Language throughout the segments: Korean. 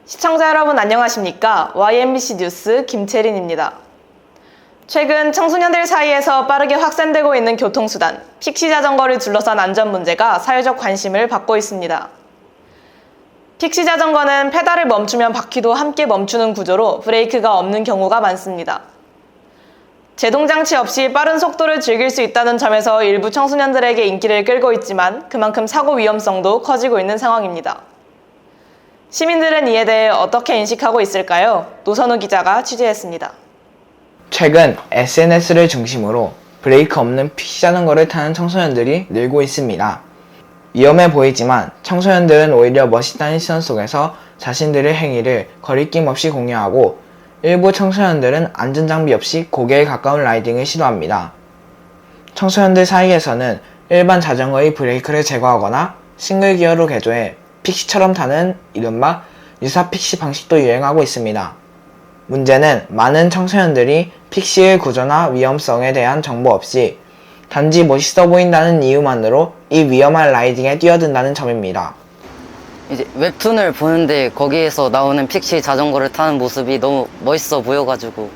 시청자 여러분 안녕하십니까? YMBC 뉴스 김채린입니다. 최근 청소년들 사이에서 빠르게 확산되고 있는 교통수단, 픽시 자전거를 둘러싼 안전 문제가 사회적 관심을 받고 있습니다. 픽시 자전거는 페달을 멈추면 바퀴도 함께 멈추는 구조로 브레이크가 없는 경우가 많습니다. 제동장치 없이 빠른 속도를 즐길 수 있다는 점에서 일부 청소년들에게 인기를 끌고 있지만 그만큼 사고 위험성도 커지고 있는 상황입니다. 시민들은 이에 대해 어떻게 인식하고 있을까요? 노선우 기자가 취재했습니다. 최근 SNS를 중심으로 브레이크 없는 픽시 자전거를 타는 청소년들이 늘고 있습니다. 위험해 보이지만 청소년들은 오히려 멋있다는 시선 속에서 자신들의 행위를 거리낌 없이 공유하고 일부 청소년들은 안전장비 없이 고개에 가까운 라이딩을 시도합니다. 청소년들 사이에서는 일반 자전거의 브레이크를 제거하거나 싱글기어로 개조해 픽시처럼 타는 이른바 유사 픽시 방식도 유행하고 있습니다. 문제는 많은 청소년들이 픽시의 구조나 위험성에 대한 정보 없이 단지 멋있어 보인다는 이유만으로 이 위험한 라이딩에 뛰어든다는 점입니다. 이제 웹툰을 보는데 거기에서 나오는 픽시 자전거를 타는 모습이 너무 멋있어 보여가지고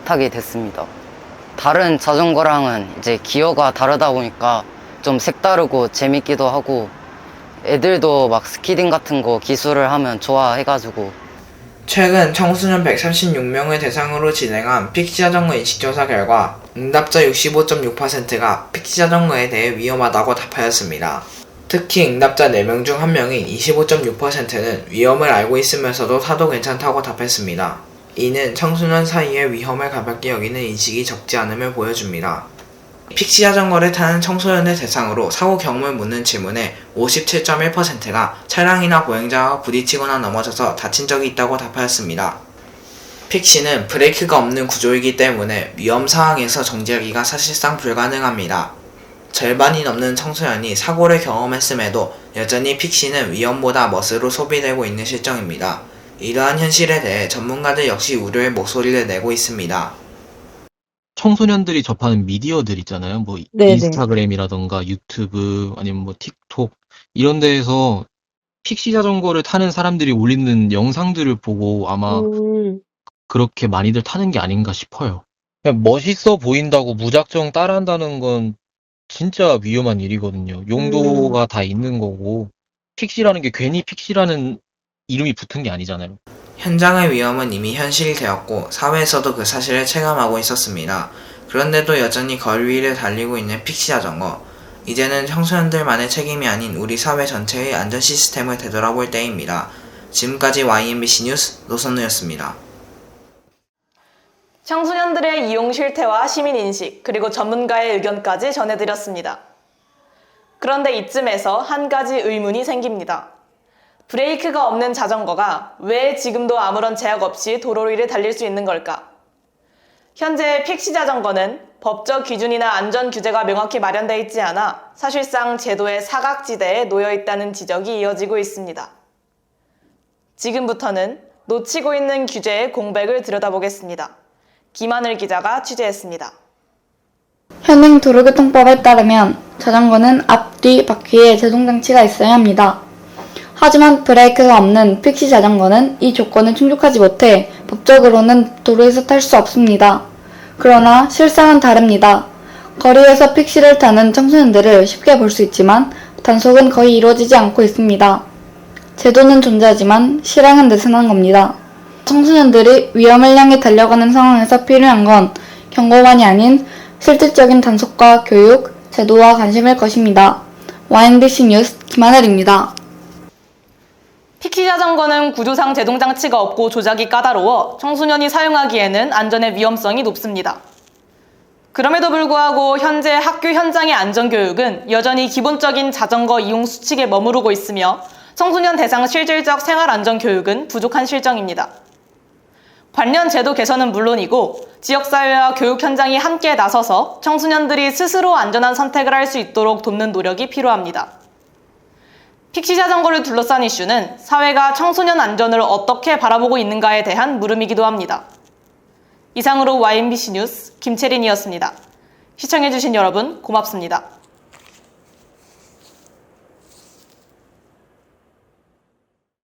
타게 됐습니다. 다른 자전거랑은 이제 기어가 다르다 보니까 좀 색다르고 재밌기도 하고 애들도 막 스키딩 같은 거 기술을 하면 좋아해가지고. 최근 청소년 136명을 대상으로 진행한 픽시 자전거 인식조사 결과 응답자 65.6%가 픽시 자전거에 대해 위험하다고 답하였습니다. 특히 응답자 4명 중 1명인 25.6%는 위험을 알고 있으면서도 타도 괜찮다고 답했습니다. 이는 청소년 사이에 위험을 가볍게 여기는 인식이 적지 않음을 보여줍니다. 픽시 자전거를 타는 청소년을 대상으로 사고 경험을 묻는 질문에 57.1%가 차량이나 보행자와 부딪히거나 넘어져서 다친 적이 있다고 답하였습니다. 픽시는 브레이크가 없는 구조이기 때문에 위험 상황에서 정지하기가 사실상 불가능합니다. 절반이 넘는 청소년이 사고를 경험했음에도 여전히 픽시는 위험보다 멋으로 소비되고 있는 실정입니다. 이러한 현실에 대해 전문가들 역시 우려의 목소리를 내고 있습니다. 청소년들이 접하는 미디어들 있잖아요. 뭐 네네. 인스타그램이라던가 유튜브 아니면 뭐 틱톡 이런 데에서 픽시 자전거를 타는 사람들이 올리는 영상들을 보고 아마 그렇게 많이들 타는 게 아닌가 싶어요. 그냥 멋있어 보인다고 무작정 따라한다는 건 진짜 위험한 일이거든요. 용도가 다 있는 거고 픽시라는 게 괜히 픽시라는 이름이 붙은 게 아니잖아요. 현장의 위험은 이미 현실이 되었고 사회에서도 그 사실을 체감하고 있었습니다. 그런데도 여전히 거리 위를 달리고 있는 픽시 자전거. 이제는 청소년들만의 책임이 아닌 우리 사회 전체의 안전 시스템을 되돌아볼 때입니다. 지금까지 YMBC 뉴스 노선우였습니다. 청소년들의 이용 실태와 시민 인식, 그리고 전문가의 의견까지 전해드렸습니다. 그런데 이쯤에서 한 가지 의문이 생깁니다. 브레이크가 없는 자전거가 왜 지금도 아무런 제약 없이 도로 위를 달릴 수 있는 걸까? 현재 픽시 자전거는 법적 기준이나 안전 규제가 명확히 마련되어 있지 않아 사실상 제도의 사각지대에 놓여 있다는 지적이 이어지고 있습니다. 지금부터는 놓치고 있는 규제의 공백을 들여다보겠습니다. 김하늘 기자가 취재했습니다. 현행 도로교통법에 따르면 자전거는 앞, 뒤 바퀴에 제동장치가 있어야 합니다. 하지만 브레이크가 없는 픽시 자전거는 이 조건을 충족하지 못해 법적으로는 도로에서 탈 수 없습니다. 그러나 실상은 다릅니다. 거리에서 픽시를 타는 청소년들을 쉽게 볼 수 있지만 단속은 거의 이루어지지 않고 있습니다. 제도는 존재하지만 실행은 느슨한 겁니다. 청소년들이 위험을 향해 달려가는 상황에서 필요한 건 경고만이 아닌 실질적인 단속과 교육, 제도와 관심일 것입니다. YMBC 뉴스 김하늘입니다. 픽시 자전거는 구조상 제동장치가 없고 조작이 까다로워 청소년이 사용하기에는 안전의 위험성이 높습니다. 그럼에도 불구하고 현재 학교 현장의 안전교육은 여전히 기본적인 자전거 이용 수칙에 머무르고 있으며 청소년 대상 실질적 생활안전교육은 부족한 실정입니다. 관련 제도 개선은 물론이고 지역사회와 교육 현장이 함께 나서서 청소년들이 스스로 안전한 선택을 할 수 있도록 돕는 노력이 필요합니다. 픽시 자전거를 둘러싼 이슈는 사회가 청소년 안전을 어떻게 바라보고 있는가에 대한 물음이기도 합니다. 이상으로 YMBC 뉴스 김채린이었습니다. 시청해주신 여러분 고맙습니다.